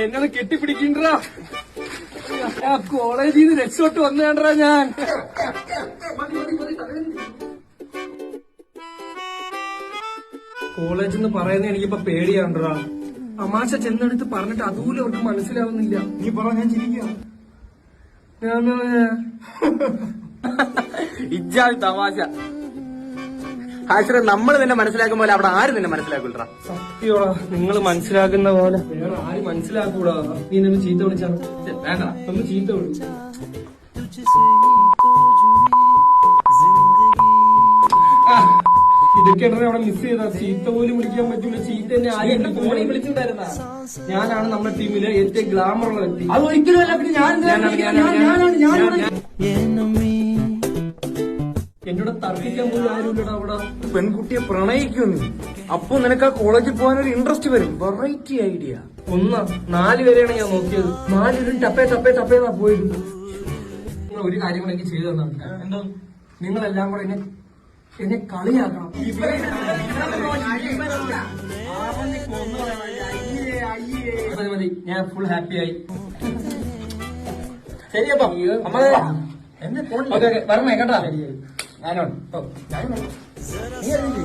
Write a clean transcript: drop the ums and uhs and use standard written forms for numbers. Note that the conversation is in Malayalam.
എന്നെ കെട്ടിപ്പിടിക്കണ്ടാ. കോളേജിൽ നിന്ന് രക്ഷോട്ട് വന്നാണ്ടാ ഞാൻ. കോളേജ് എന്ന് പറയുന്നത് എനിക്കിപ്പോ പേടിയാണ്ടാ. തമാശ ചെന്നെടുത്ത് പറഞ്ഞിട്ട് അതുപോലെ അവർക്ക് മനസ്സിലാവുന്നില്ല. നീ പറ, ഞാൻ ചിരിക്കാം. ഇജ്ജാതി തമാശ. ഹാഷിറെ, നമ്മൾ നിന്നെ മനസ്സിലാക്കും പോലെ അവിടെ ആരും നിന്നെ മനസ്സിലാക്കൂടാ. സത്യോടാ, നിങ്ങൾ മനസ്സിലാക്കുന്ന പോലെ വേറെ ആരും മനസ്സിലാക്കൂടാ. നീ നിന്ന് ചീത്ത വിളിച്ചാണ്. വേണ്ട, ഒന്ന് ചീത്ത വിളിച്ചു. ഇതൊക്കെ അവിടെ മിസ് ചെയ്താ. ചീത്ത പോലും വിളിക്കാൻ പറ്റൂല. ചീത്ത തന്നെ ആരും വിളിച്ചിട്ടുണ്ടായിരുന്ന. ഞാനാണ് നമ്മുടെ ടീമിലെ ഏറ്റവും ഗ്ലാമറുള്ള വ്യക്തി. അത് ഒരിക്കലും അല്ല. പിന്നെ എന്നോട് തർക്കിക്കാൻ പോലും ആരുമില്ലടാ അവിടെ. പെൺകുട്ടിയെ പ്രണയിക്കുന്നു, അപ്പൊ നിനക്ക് ആ കോളേജിൽ പോകാൻ ഒരു ഇൻട്രസ്റ്റ് വരും. Variety idea. 4 പേരെയാണ് ഞാൻ നോക്കിയത്. 4 പേരും ടപ്പേന്നാ പോയത്. നിങ്ങൾ ഒരു കാര്യം കൂടെ എനിക്ക് ചെയ്തു തന്നാണ്. എന്താ? നിങ്ങളെല്ലാം കൂടെ എന്നെ കളിയാക്കണം. മതി, ഞാൻ ഫുൾ ഹാപ്പി ആയി. ശരിയപ്പം ഓക്കെ, വരണേ കേട്ടാ. ഞാനോ നീ